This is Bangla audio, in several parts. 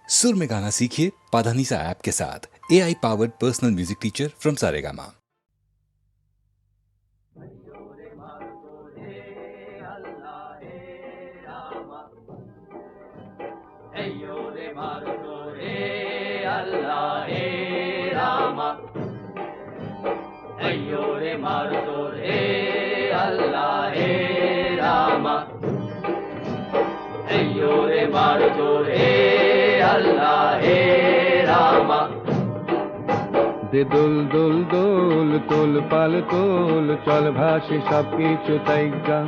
सुर में गाना सीखिए पाधानीसा ऐप के साथ। AI powered personal music teacher from Saregama. দে দোল দোল দোল তোল পাল তোল চল ভাসে সব কিছু তাইগা।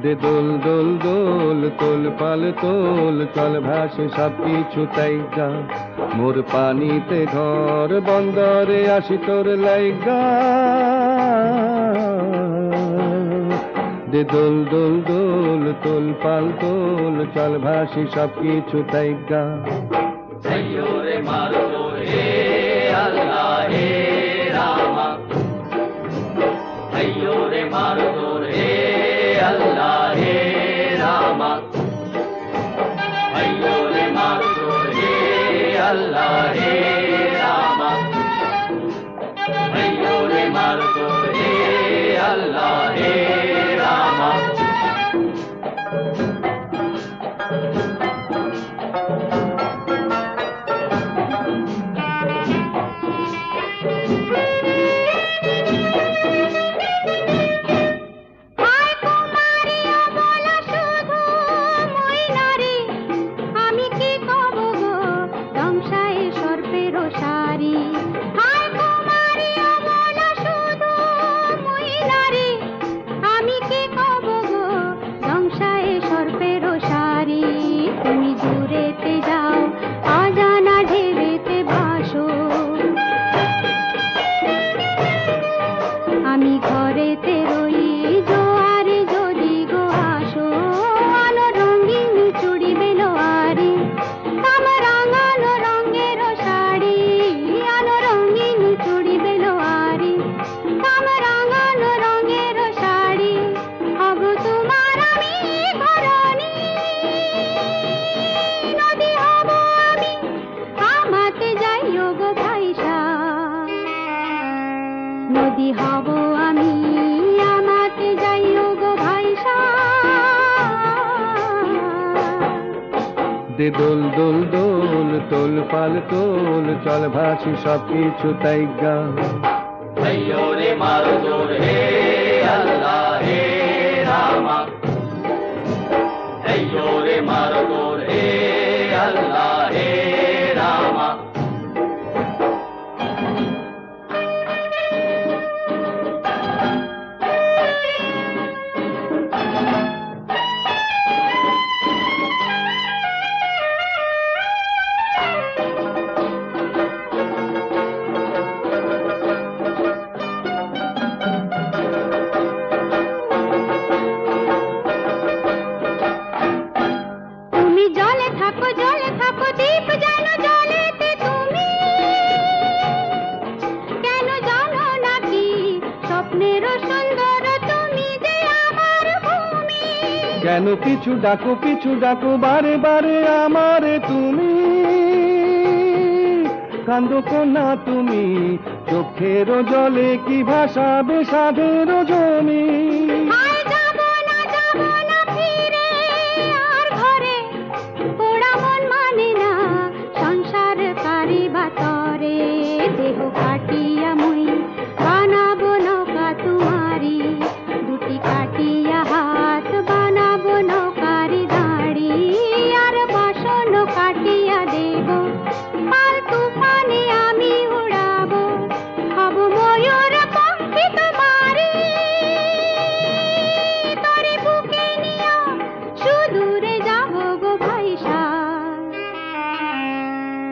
দে দোল দোল দোল তোল পাল তোল চল ভাসে সব কিছু তাইগা। মোর পানিতে ঘর বন্দরে আসি তোর লাইগা। দে দোল দোল দোল তোল পাল তোল চল ভাসে সব কিছু তাইগা। নদী হব আমি আমাতে যাইও গো ভাইসা। দে দোল দোল দোল তোল পাল তোল চল ভাসি সব কিছু তাইগা। রে মারো তোর হে আল্লাহ হে রামা। রে মারো তোর হে আল্লাহ হে রামা। কেন পিছু ডাকো বারে বারে আমারে তুমি। কান্দো কন্যা তুমি চোখের জলে কি ভাসাবে সাধের জমি। সংসার কারি বাতরে দেহ কাটিয়া মুই বানাবো নৌকা তোমারি। দুটি কাটিয়া হাত বানাবো নৌকারি দাঁড়ি। আর বাসন কাটিয়া দেব পাল তুফানে আমি উড়াবো। হব ময়ূর পঙ্খী তোমারি। তোরে বুকে নিয়া সুদূরে যাব গো ভাইসা।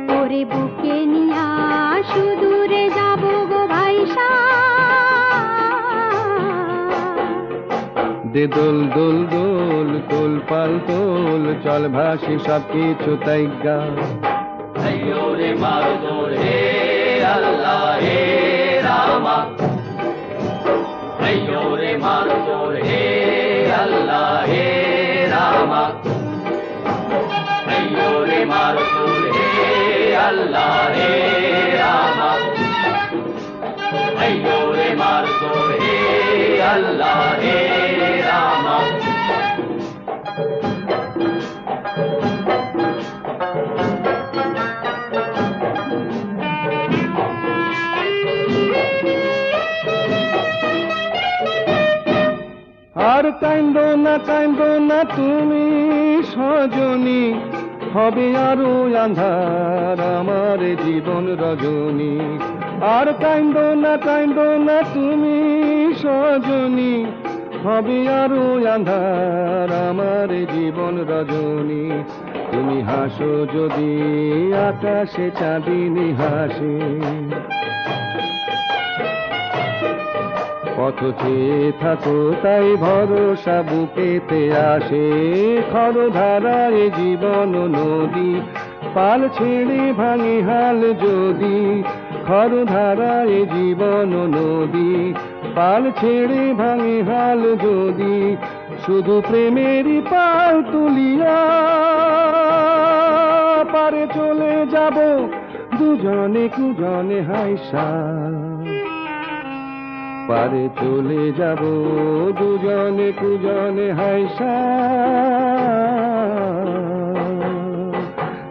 তোরে বুকে নিয়া সুদূরে যাব গো ভাইসা। দে দোল দোল দোল তোল পাল তোল চল ভাসি সব কিছু তাইগা। রে মারো তোর হে আল্লাহ হে রামা। রে মারো তোর হে আল্লাহ হে রামা। রে মারো তোর হে Allah, Hey Rama. Ayyo re mardo, Hey Allah, Hey Rama. আর কান্দো না তুমি সজনী, হবে আরো আন্ধার আমার জীবন রজনী। আর কান্দো না তুমি সজনী, হবে আরো আন্ধার আমার জীবন রজনী। তুমি হাসো যদি আকাশে চাঁদিনী হাসে, পথ চেয়ে থাকো তাই ভরসা বুকেতে আসে। খরধারায় জীবন নদী, পাল ছেড়ে ভাঙে হাল যদি। খরধারায় জীবন নদী, পাল ছেড়ে ভাঙে হাল যদি। শুধু প্রেমেরই পাল তুলিয়া পারে চলে যাব দুজনে কুজনে হাইসা। পারে চলে যাব দুজনে কুজনে হাইসা।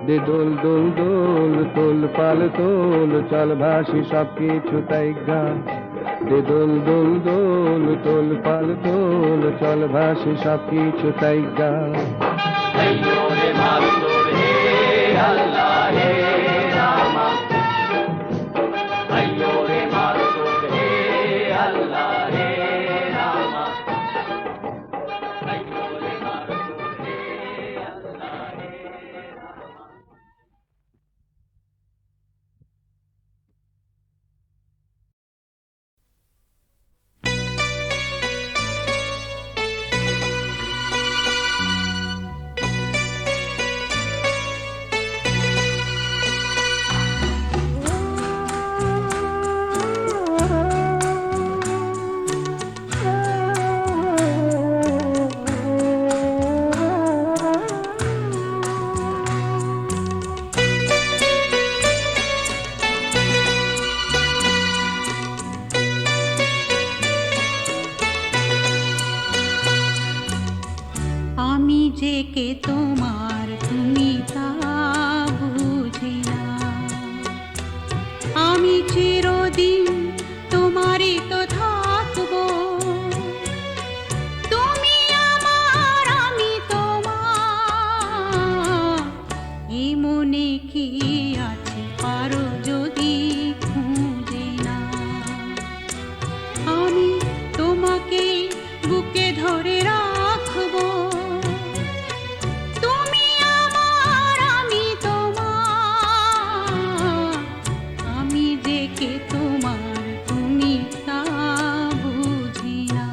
দে দোল দোল দোল তোল পাল তোল, চল ভাসি সব কিছু তাই গান। দে দোল দোল দোল তোল পাল তোল, চল ভাসি সব কিছু তাই গান। Ayyo re mardo, Hey Allah, Hey Rama. Ayyo re mardo, Hey Allah, Hey Rama. Ayyo re mardo, Hey Allah, Hey Rama. আমি যে কে তোমার তুমি তা বুঝি না। আমি চিরদিন তোমারই তো থাকবো। তুমি আমার আমি তোমার, এই মনে কি আছে পারো যদি খুঁজে না। আমি তোমাকে বুকে ধরে রাখবো। তুমি আমার আমি তোমার, আমি যে কে তোমার তুমি তা বুঝি না।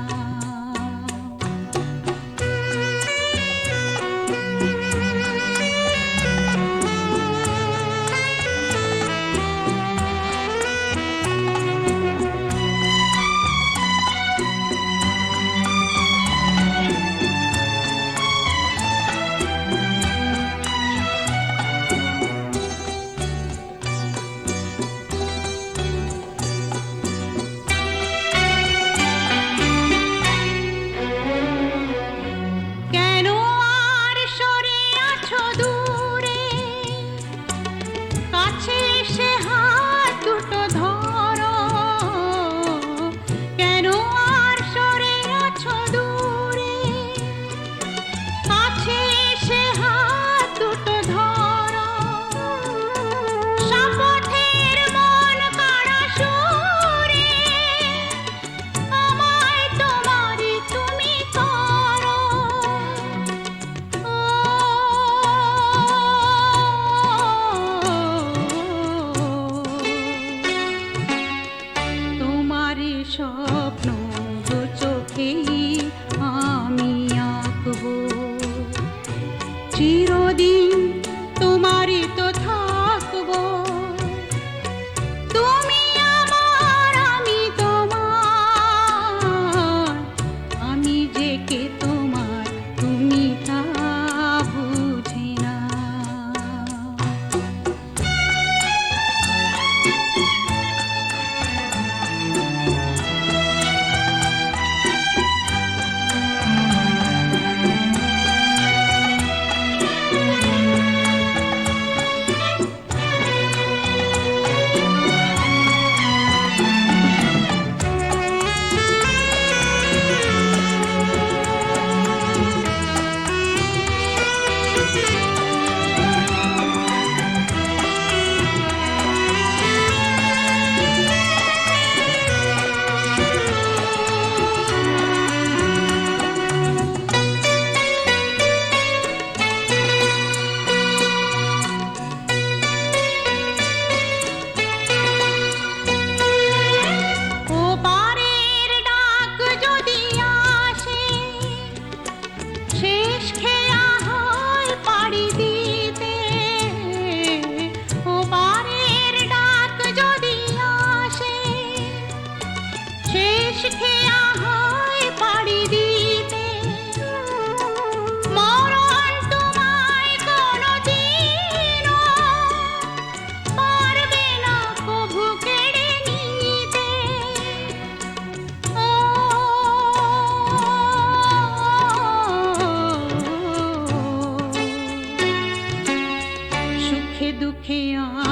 সুখে দুঃখে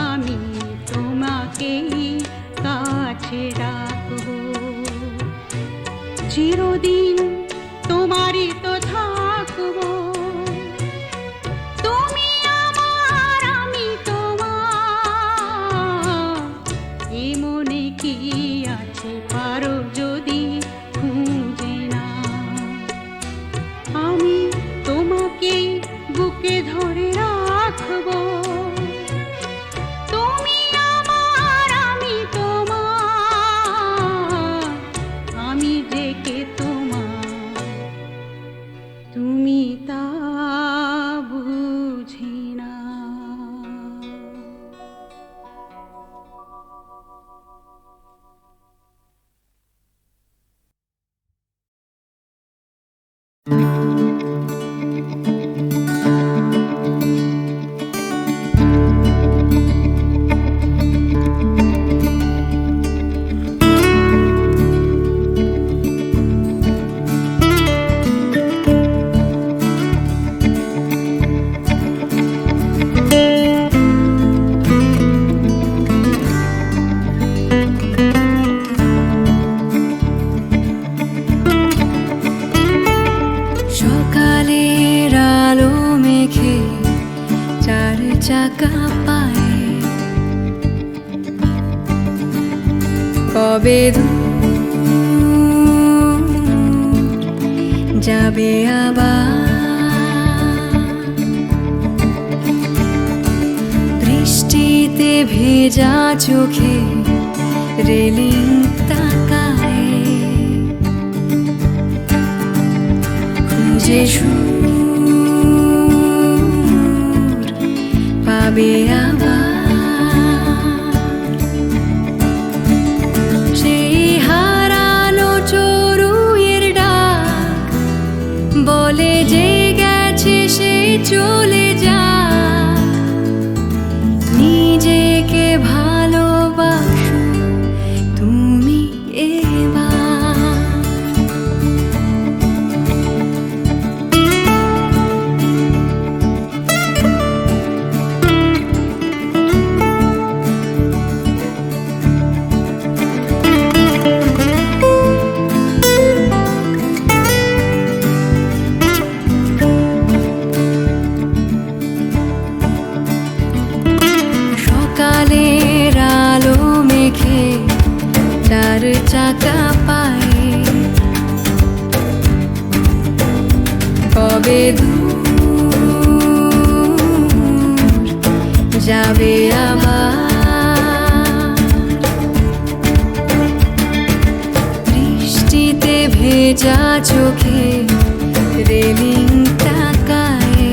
আমি তোমাকেই কাছে রাখবো, চিরদিন তোমারই তো থাকবো। তুমি আমার, আমি তোমার, এ মনে কি আছে পারো যদি খুঁজে না। আমি তোমাকে বুকে ধরে রাখবো, তুমি আমার, আমি তোমার, আমি যে কে তোমার তুমি তা বুঝি না। সকালের আলো মেঘে চার চাকা পায়ে কবে দূর যাবে আবার, বৃষ্টিতে ভেজা চোখে রেলিং তাকায় খুঁজে সুর পাবে আবার, সেই হারানো চড়ুইয়ের ডাক বলে যে গেছে সে চলে যা, নিজেকে ভালোবাসো তুমি এবার। সকালের আলো মেঘে চার চাকা পায়ে কবে দূর যাবে আবার, বৃষ্টিতে ভেজা চোখে রেলিং তাকায়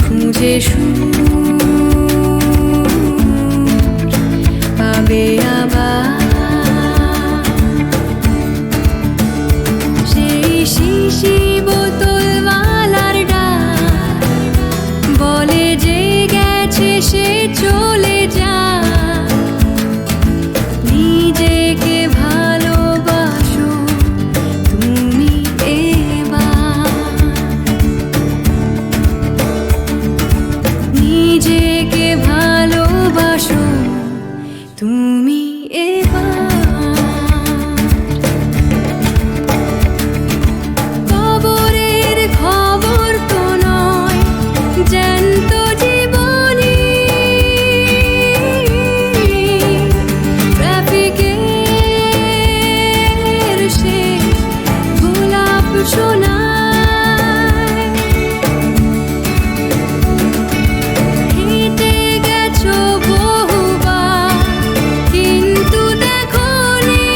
খুঁজে সুর পাবে আবার, সেই শিশি বোতলওয়ালার ডাক বলে যে গেছে সে চলে যা, নিজেকে ভালোবাসো তুমি এবার, নিজেকে ভালোবাসো তুমি এবার। কবরের খবর তো নয় জ্যান্ত জীবনী, ট্রাফিকের সে গোলাপ শোনায়, হেঁটে গেছো বহুবার কিন্তু দেখোনি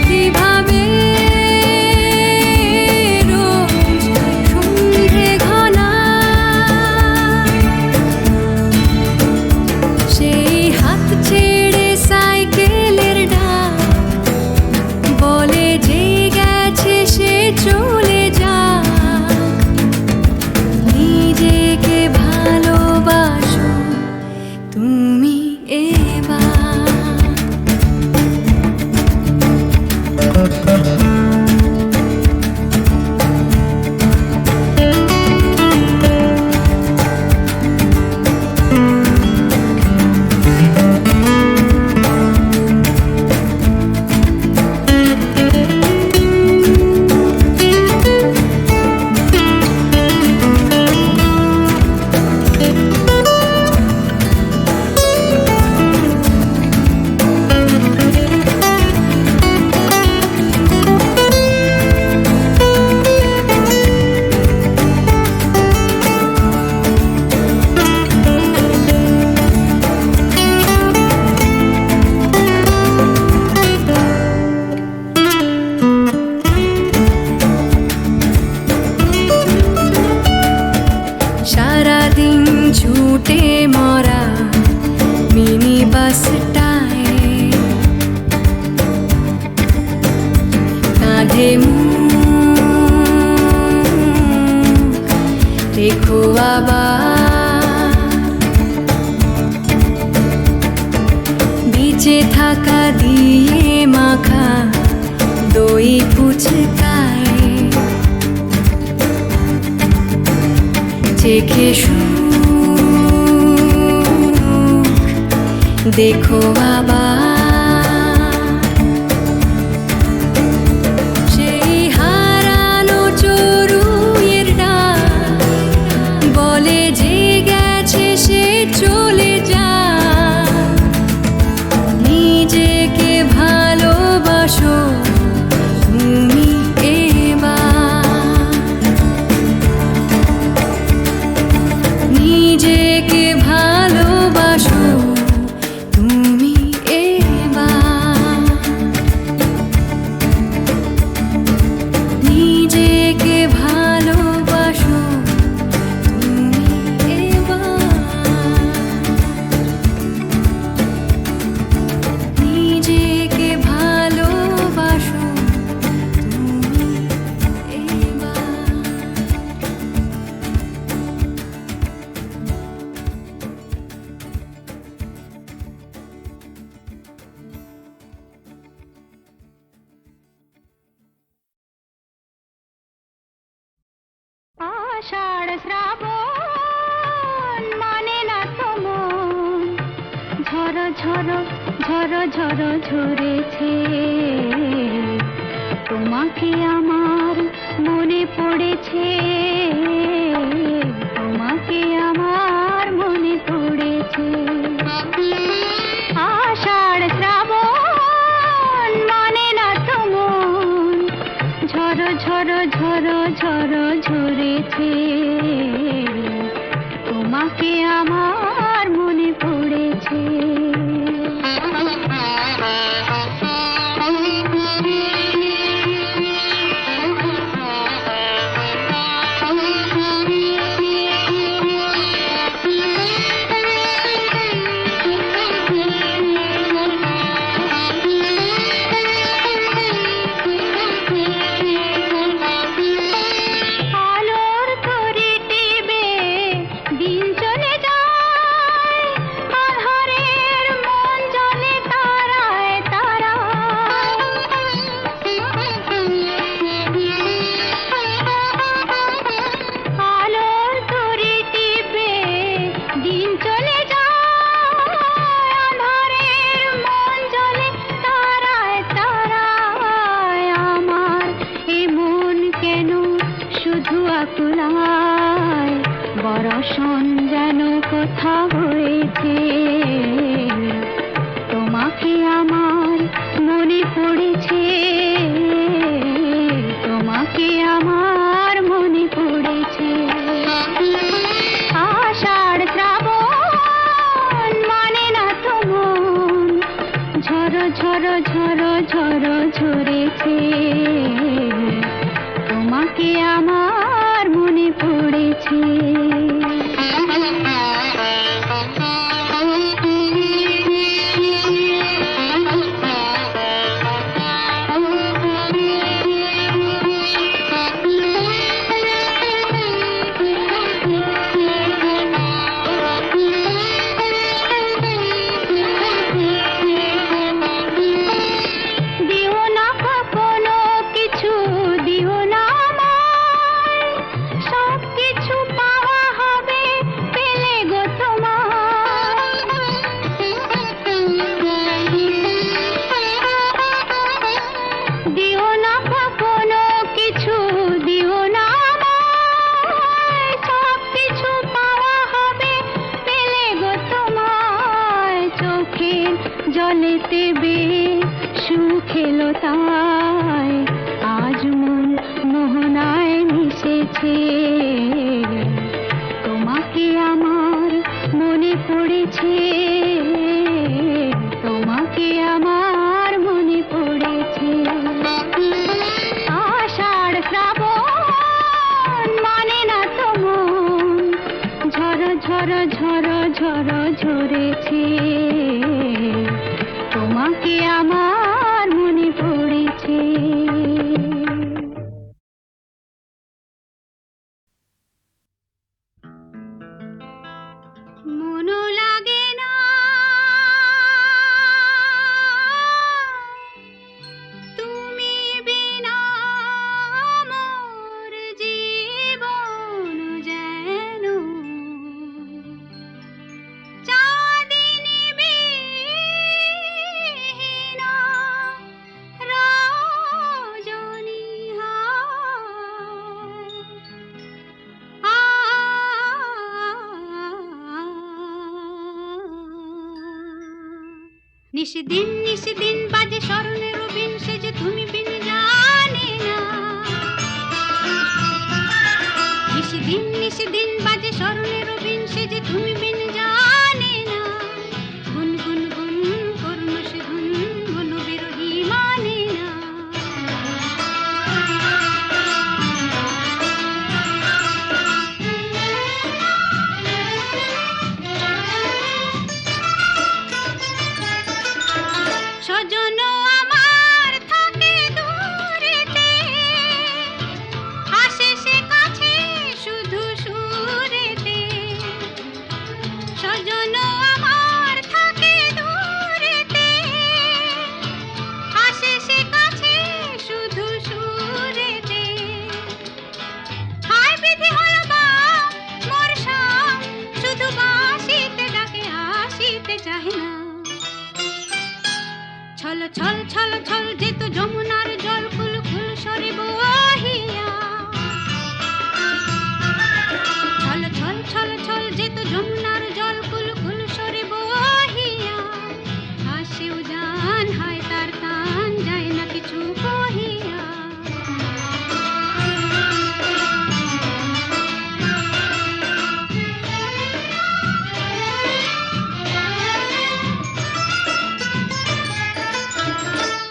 কিভাবে রোজ ছুটে মরা মিনি বাসটায় কাঁধে রেখো আবার বিচে থাকা দিয়ে মাখা দই ফুচকায় চেখে দেখো আবার সেই হারানো চড়ুইয়ের ডাক বলে যে গেছে সে চলে যা নিজেকে ভালোবাসো তুমি এবার নিজেকে ভালোবাসো তুমি এবার নিজেকে ভালোবাসো তুমি এবার নিজেকে ভালোবাসো তুমি এবার আষাঢ় শ্রাবণ মানে না তো মন ঝড় ঝড় ঝড় ঝড় ঝরেছে তোমাকে আমার মনে পড়েছে তোমাকে আমার মনে পড়েছে আষাঢ় শ্রাবণ মানে না তো মন ঝড় ঝড় ঝড় ঝড় ঝরেছে তোমাকে আমার মনে পড়েছে আলোর তরি টিবে দিন চলে যায় আধারের মন জলে তারায় তারায় আলোর তরি টিবে দিন চলে যায় আধারের মন জলে তারায় তারায় আমার এ মন কেন শুধু আকুলায় বরষণ যেন কোথা হয়েছে তোমাকে আমার মনে পড়েছে তোমাকে আমার মনে পড়েছে আষাঢ় শ্রাবণ মানে না তো মন ঝড় ঝড় ঝড় ঝড় ঝরেছে তোমাকে আমার মনে পড়েছে দিও না কোনো কিছু দিও না আমায় ঝড় ঝড় ঝড় ঝরেছে, তোমাকে আমার মনে পড়েছে। মনো লাগে না তুমি বিনা, মোর জীবন যেন চাঁদিনী বিহীনা রজনী নিশিদিন নিশিদিন বাজে স্মরণের বিন, সে যে তুমি বিন জানি না। নিশিদিন নিশিদিন বাজে স্মরণের বিন, সে যে তুমি বিন জানি না। গুন গুন গুন করুন সে গুন গুন বিরহী মানে না। সজন আমার থাকে দূরেতে, আসে সে কাছে শুধু সুরেতে। সজন আমার থাকে দূরেতে, আসে সে কাছে শুধু সুরেতে। হায় বিধি হলো বা মোর সাম, শুধু বাঁশিতে ডাকে আসিতে চাহে না। ছল ছল ছল ছল যেত যমুনার জল কুল কুল সরে বহিয়া। ছল ছল ছল ছল যেত যমুনার জল কুল কুল সরে বহিয়া। আসেও জান হায় তার তান যায় না কিছু কহিয়া।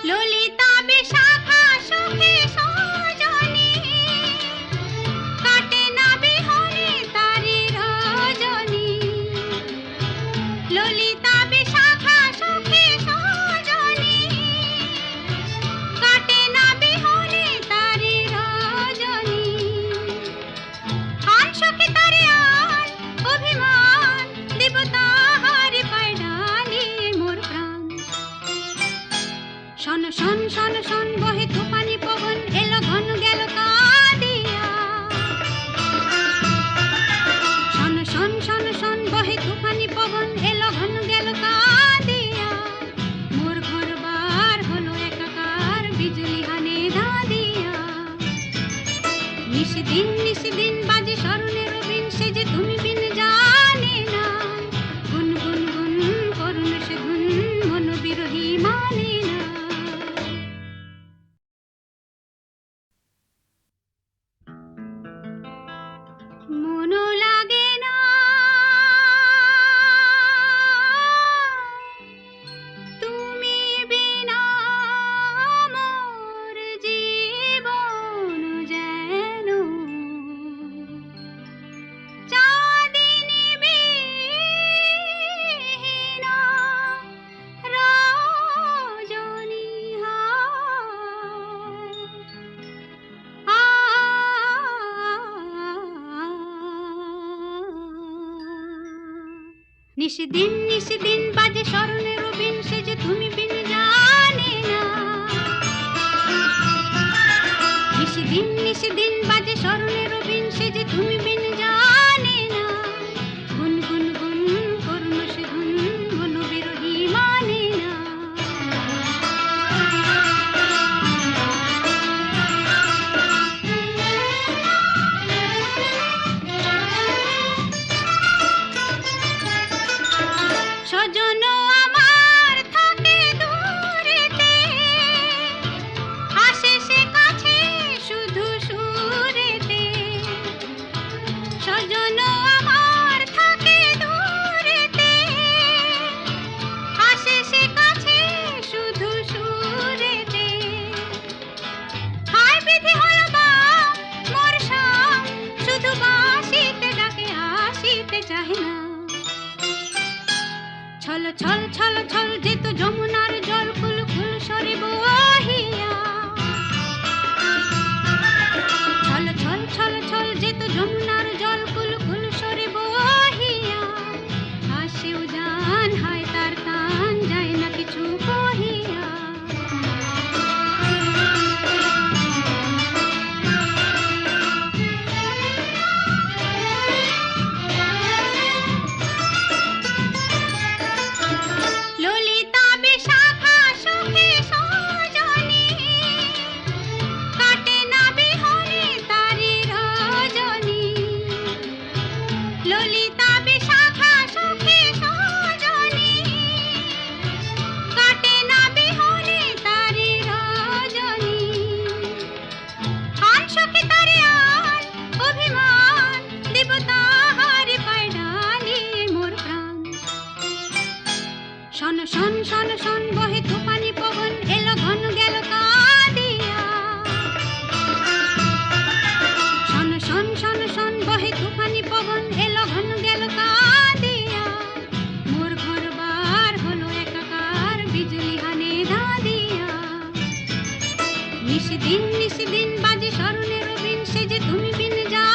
ললিতা বিশাখা সুখী সজনী, কাটে না বিহনে তারি রজনী। ললিতা বিশাখা সুখী সজনী, কাটে না বিহনে তারি রজনী। আন সখী তারে আন অভিমান, দিব তাহারি পায় ডালি মোর প্রাণ। শন শন শন শন বহে তুফানি পবন, এলো ঘন গেল কাঁদিয়া। শন শন শন শন বহে তুফানি পবন, এলো ঘন গেল কাঁদিয়া। মোর ঘর বার হলো একাকার, বিজলি হানে ধাঁধিয়া। নিশিদিন নিশিদিন বাজে স্মরণের বিন, সে যে তুমি বিন জানি না। গুন গুন গুন করুন সে গুন মন বিরহী মানে না। মনো লাগে না তুমি বিনা, মোর জীবন যেন চাঁদিনী বিহীনা রজনী নিশিদিন নিশিদিন বাজে স্মরণের বিন, সে যে তুমি বিন জানি না। নিশিদিন নিশিদিন বাজে স্মরণের বিন, সে যে তুমি বিন জানি না। গুন গুন গুন করুন সে গুন গুন বিরহী মানে না। সজন আমার থাকে দূরেতে, আসে সে কাছে শুধু সুরেতে। সজন আমার থাকে দূরেতে, আসে সে কাছে শুধু সুরেতে। হায় বিধি হলো বা মোর সাম, শুধু বাঁশিতে ডাকে আসিতে চাহে না। ছল ছল ছল ছল যেত যমুনার জল কুল কুল সরে বহিয়া ছল ছল ছল ছল যেত যমুনার জল কুল কুল সরে বহিয়া আসেও জান হায় তার টান যায় না কিছু কহিয়া ললিতা বিশাখা সুখে সজনী কাটে না বিহনে তারি রজনী ললিতা বিশাখা সুখে সজনী কাটে না বিহনে তারি রজনী আন সুখে তারে আন অভিমান দিব তাহার পায় ডালিয়ে মোর প্রাণ শন শন শন শন বহে তুফানি পবন এলো ঘন গেল কাঁদিয়া শন শন শন শন বহে তুফানি পবন এলো ঘন গেল কাঁদিয়া মোর ঘর বার হলো একাকার বিজলি হানে দাদিয়া নিশিদিন বাজে স্মরণের বিন সে যে তুমি বিন যা